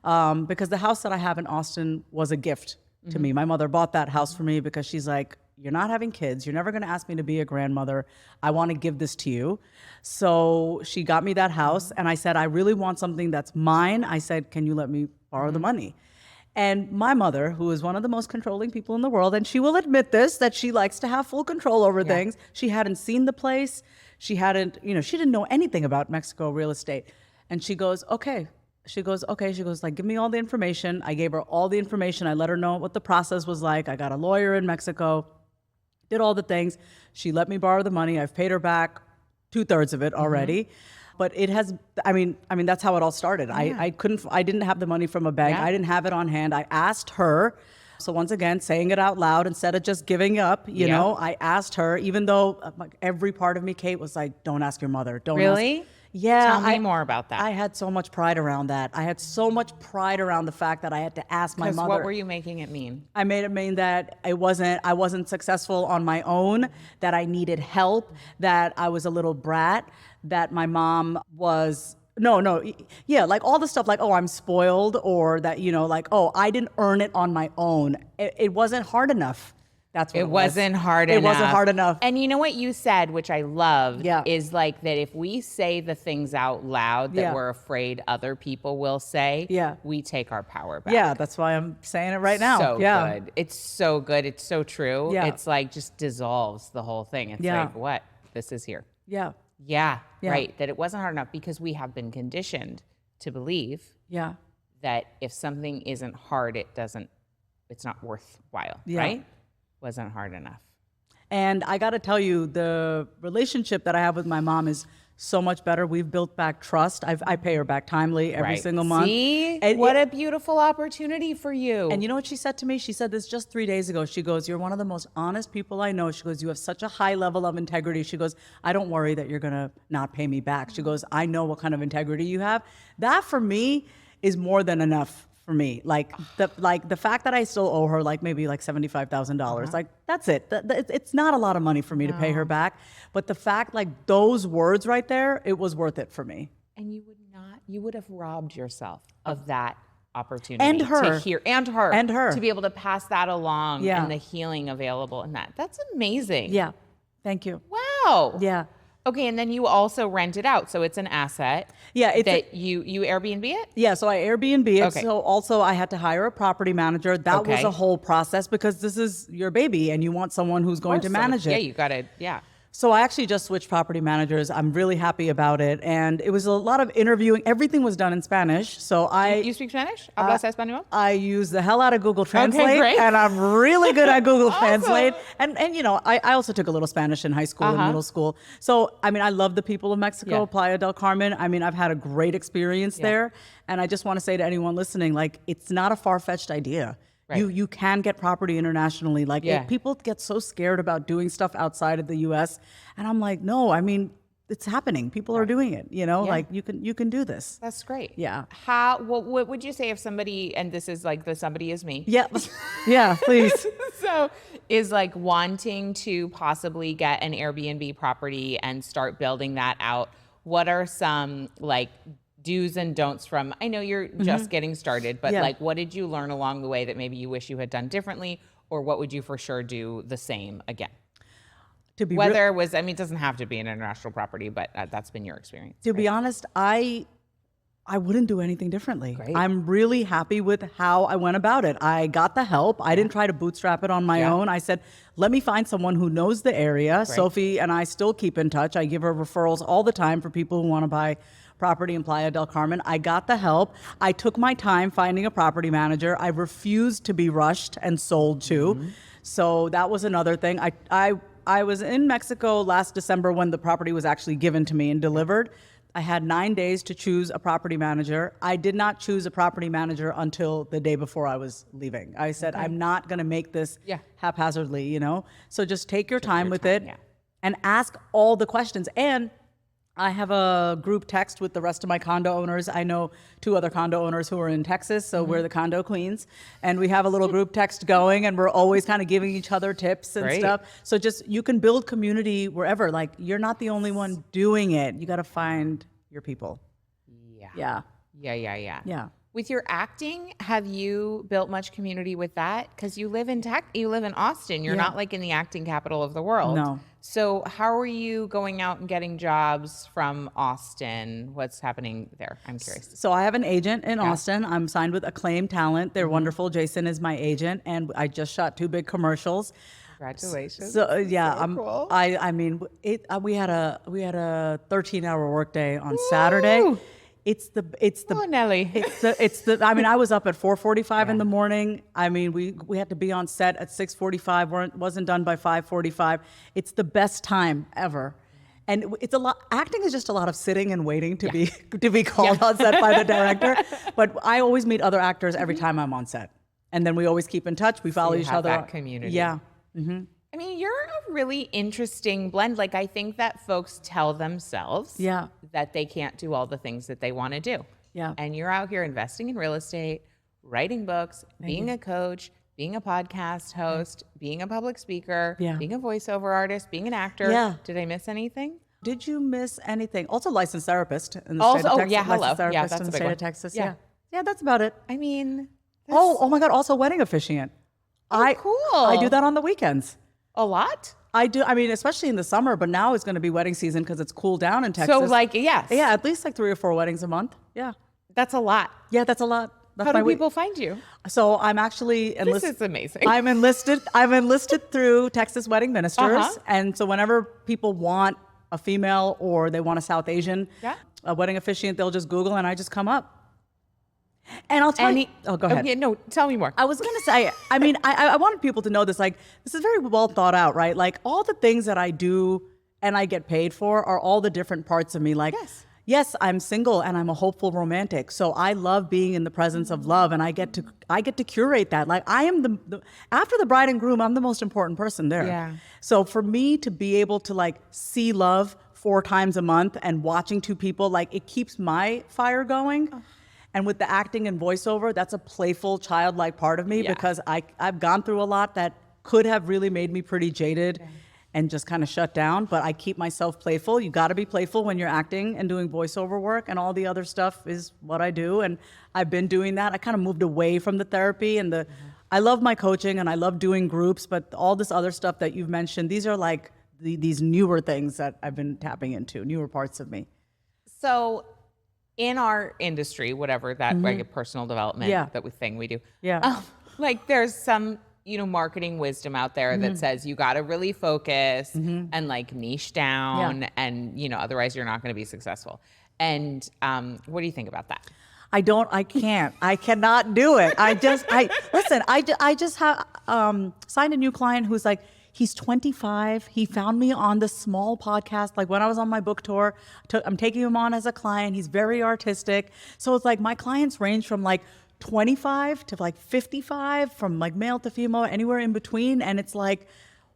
because the house that I have in Austin was a gift to me. My mother bought that house for me because she's like, you're not having kids. You're never going to ask me to be a grandmother. I want to give this to you. So she got me that house and I said, I really want something that's mine. I said, can you let me borrow the money? And my mother, who is one of the most controlling people in the world, and she will admit this, that she likes to have full control over things. She hadn't seen the place. She didn't know anything about Mexico real estate. And she goes, okay. She goes, like, give me all the information. I gave her all the information. I let her know what the process was like. I got a lawyer in Mexico, did all the things. She let me borrow the money. I've paid her back 2/3 of it already. But it has, I mean, that's how it all started. I didn't have the money from a bank. I didn't have it on hand. I asked her. So once again, saying it out loud instead of just giving up, you know, I asked her, even though every part of me, Kate, was like, don't ask your mother. Don't ask. Yeah. Tell me more about that. I had so much pride around that. I had so much pride around the fact that I had to ask my mother. What were you making it mean? I made it mean that I wasn't successful on my own, that I needed help, that I was a little brat, that my mom was like all the stuff like, oh, I'm spoiled, or that, like, oh, I didn't earn it on my own. It wasn't hard enough. That's what it was. Wasn't hard enough. It wasn't hard enough. And you know what you said, which I love, is like that if we say the things out loud that we're afraid other people will say, we take our power back. Yeah, that's why I'm saying it right now. So good. It's so good. It's so true. Yeah. It's like just dissolves the whole thing. It's like, what? This is here. Yeah. Yeah, right. That it wasn't hard enough because we have been conditioned to believe that if something isn't hard, it's not worthwhile, right? Wasn't hard enough. And I got to tell you, the relationship that I have with my mom is so much better. We've built back trust. I pay her back timely every single month. See? What a beautiful opportunity for you. And you know what she said to me? She said this just 3 days ago. She goes, "You're one of the most honest people I know." She goes, "You have such a high level of integrity." She goes, "I don't worry that you're going to not pay me back." She goes, "I know what kind of integrity you have." That for me is more than enough for me. Like the fact that I still owe her like maybe like $75,000, like that's it. It's not a lot of money for me to pay her back. But the fact, like those words right there, it was worth it for me. And you would have robbed yourself of that opportunity. And her. To hear, and her. To be able to pass that along Yeah. and the healing available in that. That's amazing. Yeah. Thank you. Wow. Yeah. Okay, and then you also rent it out, so it's an asset. Yeah, it's that you Airbnb it. Yeah, so I Airbnb it. Okay. So also I had to hire a property manager. That was Okay. a whole process because this is your baby and you want someone who's going to manage it. Yeah, you got to. Yeah. So I actually just switched property managers. I'm really happy about it. And it was a lot of interviewing. Everything was done in Spanish. So You speak Spanish? ¿Hablas español? I use the hell out of Google Translate, great. and I'm really good at Google Awesome. Translate. And you know, I also took a little Spanish in high school and middle school. So I mean, I love the people of Mexico, Yeah. Playa del Carmen. I mean, I've had a great experience there, and I just want to say to anyone listening, like, it's not a far-fetched idea. Right. You can get property internationally. Like people get so scared about doing stuff outside of the U.S. And I'm like, no, I mean, it's happening. People are doing it. You know, like you can do this. That's great. Yeah. What would you say if somebody, and this is like the somebody is me. Yeah. Yeah. Please. So is like wanting to possibly get an Airbnb property and start building that out. What are some like do's and don'ts from, I know you're just getting started, but like what did you learn along the way that maybe you wish you had done differently, or what would you for sure do the same again? To be Whether it was, I mean, it doesn't have to be an international property, but that's been your experience. To be honest, I wouldn't do anything differently. Great. I'm really happy with how I went about it. I got the help. I didn't try to bootstrap it on my own. I said, let me find someone who knows the area. Sophie and I still keep in touch. I give her referrals all the time for people who want to buy property in Playa del Carmen. I got the help. I took my time finding a property manager. I refused to be rushed and sold to. So that was another thing. I was in Mexico last December when the property was actually given to me and delivered. I had 9 days to choose a property manager. I did not choose a property manager until the day before I was leaving. I said, I'm not going to make this haphazardly, you know? So just take your time with it and ask all the questions. And I have a group text with the rest of my condo owners. I know 2 other condo owners who are in Texas, so we're the condo queens. And we have a little group text going, and we're always kind of giving each other tips and stuff. So just, you can build community wherever. Like, you're not the only one doing it. You got to find your people. Yeah. With your acting, have you built much community with that? Because you live in Austin. You're not like in the acting capital of the world. No. So how are you going out and getting jobs from Austin? What's happening there? I'm curious. So I have an agent in Austin. I'm signed with Acclaim Talent. They're wonderful. Jason is my agent, and I just shot 2 big commercials. Congratulations. So yeah, So cool. I mean, we had a 13-hour workday on Saturday. It's the Oh, Nelly. it's the I mean, I was up at 4:45 in the morning. I mean, we had to be on set at 6:45. Wasn't done by 5:45. It's the best time ever. And it's a lot. Acting is just a lot of sitting and waiting to be called on set by the director. But I always meet other actors every time I'm on set, and then we always keep in touch. We follow you each have other. that community. Yeah. I mean, you're a really interesting blend. Like, I think that folks tell themselves that they can't do all the things that they want to do. Yeah. And you're out here investing in real estate, writing books, being a coach, being a podcast host, being a public speaker, being a voiceover artist, being an actor. Yeah. Did I miss anything? Did you miss anything? Also, licensed therapist in the Also, state of Texas. hello. Licensed therapist Yeah, that's in a the big state one. of Texas. Yeah. Yeah, that's about it. I mean, Oh my God! Also, wedding officiant. cool. I do that on the weekends. A lot? I do. I mean, especially in the summer, but now it's going to be wedding season because it's cool down in Texas. So, like, yes. Yeah, at least like 3 or 4 weddings a month. Yeah. That's a lot. Yeah, that's a lot. That's How my do week. people find you? So I'm actually enlisted. This is amazing. I'm enlisted through Texas Wedding Ministers, and so whenever people want a female or they want a South Asian a wedding officiant, they'll just Google and I just come up. And I'll tell you. Oh, go ahead. Yeah, no, tell me more. I was going to say, I mean, I wanted people to know this. Like, this is very well thought out, right? Like, all the things that I do and I get paid for are all the different parts of me. Like, yes, I'm single and I'm a hopeful romantic. So I love being in the presence of love, and I get to curate that. Like, I am the after the bride and groom, I'm the most important person there. Yeah. So for me to be able to like see love 4 times a month and watching 2 people, like, it keeps my fire going. And with the acting and voiceover, that's a playful, childlike part of me because I've gone through a lot that could have really made me pretty jaded and just kind of shut down, but I keep myself playful. You got to be playful when you're acting and doing voiceover work, and all the other stuff is what I do. And I've been doing that. I kind of moved away from the therapy and I love my coaching and I love doing groups, but all this other stuff that you've mentioned, these are like these newer things that I've been tapping into, newer parts of me. So in our industry, whatever that like a personal development that thing we do, like there's some marketing wisdom out there that says you got to really focus and like niche down and otherwise you're not going to be successful. And what do you think about that? I cannot do it. I just have signed a new client who's like, he's 25. He found me on the small podcast. Like when I was on my book tour, I'm taking him on as a client. He's very artistic. So it's like my clients range from like 25 to like 55, from like male to female, anywhere in between. And it's like,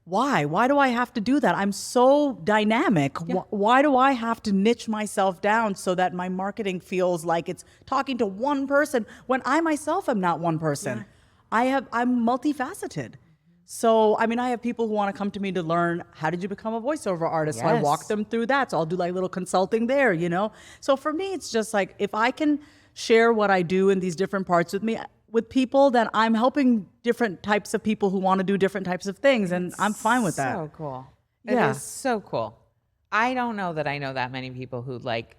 why? Why do I have to do that? I'm so dynamic. Yeah. Why do I have to niche myself down so that my marketing feels like it's talking to one person when I myself am not one person? Yeah. I'm multifaceted. So, I mean, I have people who want to come to me to learn, how did you become a voiceover artist? Yes. So I walk them through that. So I'll do like little consulting there, So for me, it's just like, if I can share what I do in these different parts with people, then I'm helping different types of people who want to do different types of things. And I'm fine with that. So cool. It is so cool. I don't know that I know that many people who like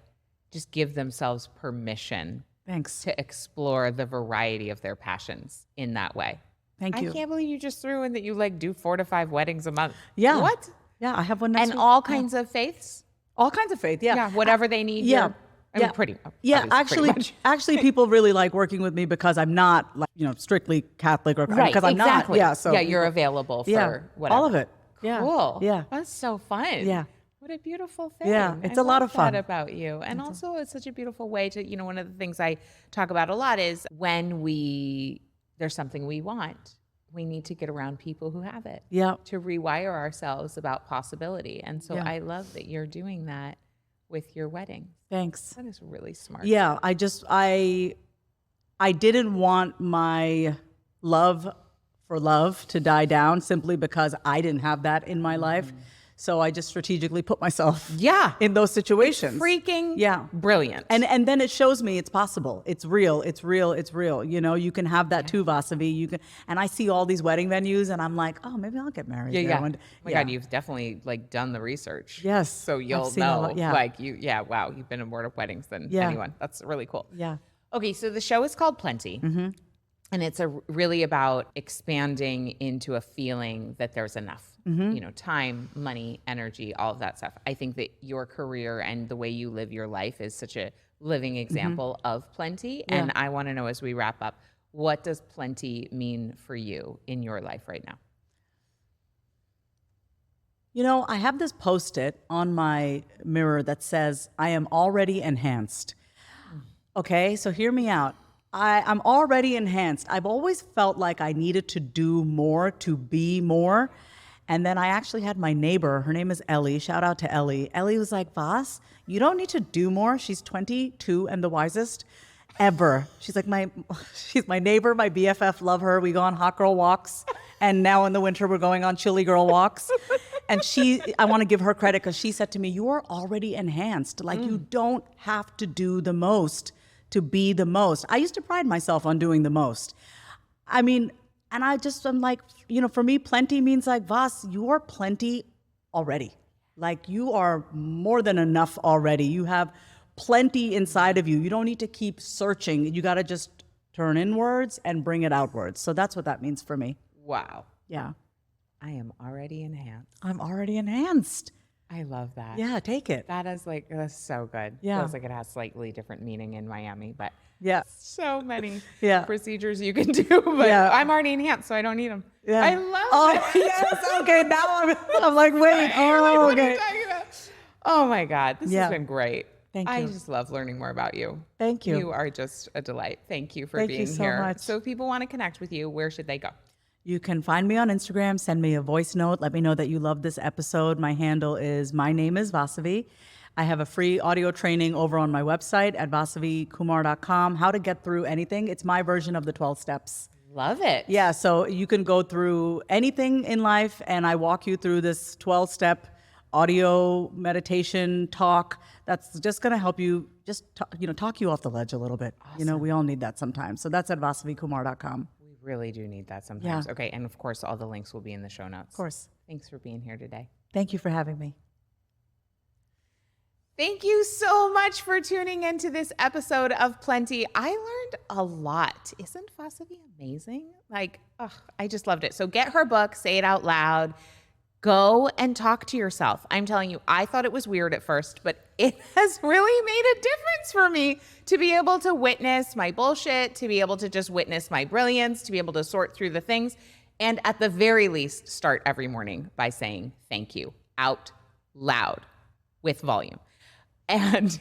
just give themselves permission to explore the variety of their passions in that way. Thank you. I can't believe you just threw in that you like do 4 to 5 weddings a month. Yeah. What? Yeah, I have one next week. And all kinds of faiths? All kinds of faith, yeah. Yeah, whatever they need. Yeah. Pretty Actually, people really like working with me because I'm not like, strictly Catholic or because I'm not. Yeah, so you're available for whatever. All of it. Yeah. Cool. Yeah. That's so fun. Yeah. What a beautiful thing. Yeah, it's a lot of fun. That about you. And also it's such a beautiful way to, one of the things I talk about a lot is when there's something we want, we need to get around people who have it. Yeah. To rewire ourselves about possibility. And so I love that you're doing that with your wedding. Thanks. That is really smart. Yeah, I didn't want my love for love to die down simply because I didn't have that in my life. So I just strategically put myself in those situations. It's freaking brilliant. And then it shows me it's possible. It's real. It's real. It's real. You can have that too, Vasavi. And I see all these wedding venues and I'm like, oh, maybe I'll get married. Yeah. Oh my God, you've definitely like done the research. Yes. So you'll know wow, you've been in more weddings than anyone. That's really cool. Yeah. Okay. So the show is called Plenty. Mm-hmm. And it's really about expanding into a feeling that there's enough, time, money, energy, all of that stuff. I think that your career and the way you live your life is such a living example of plenty. Yeah. And I want to know, as we wrap up, what does plenty mean for you in your life right now? I have this Post-it on my mirror that says, I am already enhanced. Okay, so hear me out. I'm already enhanced. I've always felt like I needed to do more, to be more. And then I actually had my neighbor, her name is Ellie. Shout out to Ellie. Ellie was like, Vas, you don't need to do more. She's 22 and the wisest ever. She's like she's my neighbor, my BFF, love her. We go on hot girl walks. And now in the winter, we're going on chilly girl walks. And I want to give her credit because she said to me, you are already enhanced. Like you don't have to do the most to be the most. I used to pride myself on doing the most. I mean, and I'm like, for me, plenty means like, Vas, you are plenty already. Like you are more than enough already. You have plenty inside of you. You don't need to keep searching. You got to just turn inwards and bring it outwards. So that's what that means for me. Wow. Yeah. I am already enhanced. I'm already enhanced. I love that. Yeah, take it. That's so good. Yeah. Feels like it has slightly different meaning in Miami, but so many procedures you can do, but I'm already enhanced, so I don't need them. Yeah. I love it. Yes, okay, now I'm like, wait, okay. Oh my God. This Yeah. has been great. Thank I you. just love learning more about you. Thank you. You are just a delight. Thank you for Thank you being so here. much. So if people want to connect with you, where should they go? You can find me on Instagram. Send me a voice note. Let me know that you love this episode. My handle is My Name is Vasavi. I have a free audio training over on my website at vasavikumar.com, how to get through anything. It's my version of the 12 steps. Love it. Yeah, so you can go through anything in life, and I walk you through this 12-step audio meditation talk that's just going to help you just talk you off the ledge a little bit. Awesome. We all need that sometimes. So that's at vasavikumar.com. We really do need that sometimes. Yeah. Okay. And of course, all the links will be in the show notes. Of course. Thanks for being here today. Thank you for having me. Thank you so much for tuning into this episode of Plenty. I learned a lot. Isn't Vasavi amazing? I just loved it. So get her book, Say It Out Loud. Go and talk to yourself. I'm telling you, I thought it was weird at first, but it has really made a difference for me to be able to witness my bullshit, to be able to just witness my brilliance, to be able to sort through the things, and at the very least, start every morning by saying thank you out loud with volume. And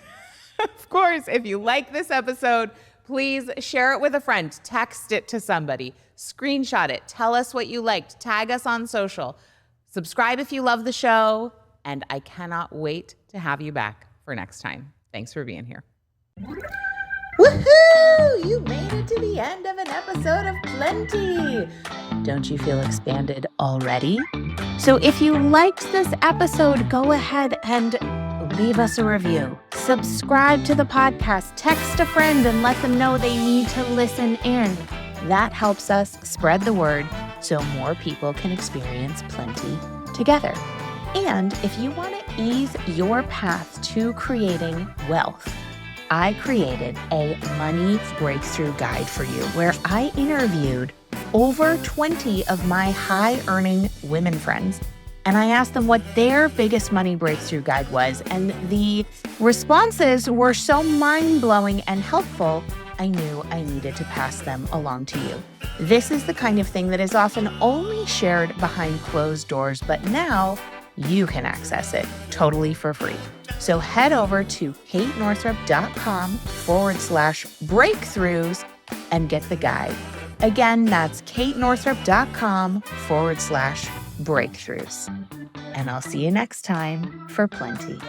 of course, if you like this episode, please share it with a friend, text it to somebody, screenshot it, tell us what you liked, tag us on social, subscribe if you love the show, and I cannot wait to have you back for next time. Thanks for being here. Woohoo! You made it to the end of an episode of Plenty. Don't you feel expanded already? So if you liked this episode, go ahead and leave us a review. Subscribe to the podcast. Text a friend and let them know they need to listen in. That helps us spread the word so more people can experience Plenty together. And if you want to ease your path to creating wealth, I created a money breakthrough guide for you where I interviewed over 20 of my high-earning women friends, and I asked them what their biggest money breakthrough guide was, and the responses were so mind-blowing and helpful, I knew I needed to pass them along to you. This is the kind of thing that is often only shared behind closed doors, but now you can access it totally for free. So head over to katenorthrup.com/breakthroughs and get the guide. Again, that's katenorthrup.com/breakthroughs. And I'll see you next time for Plenty.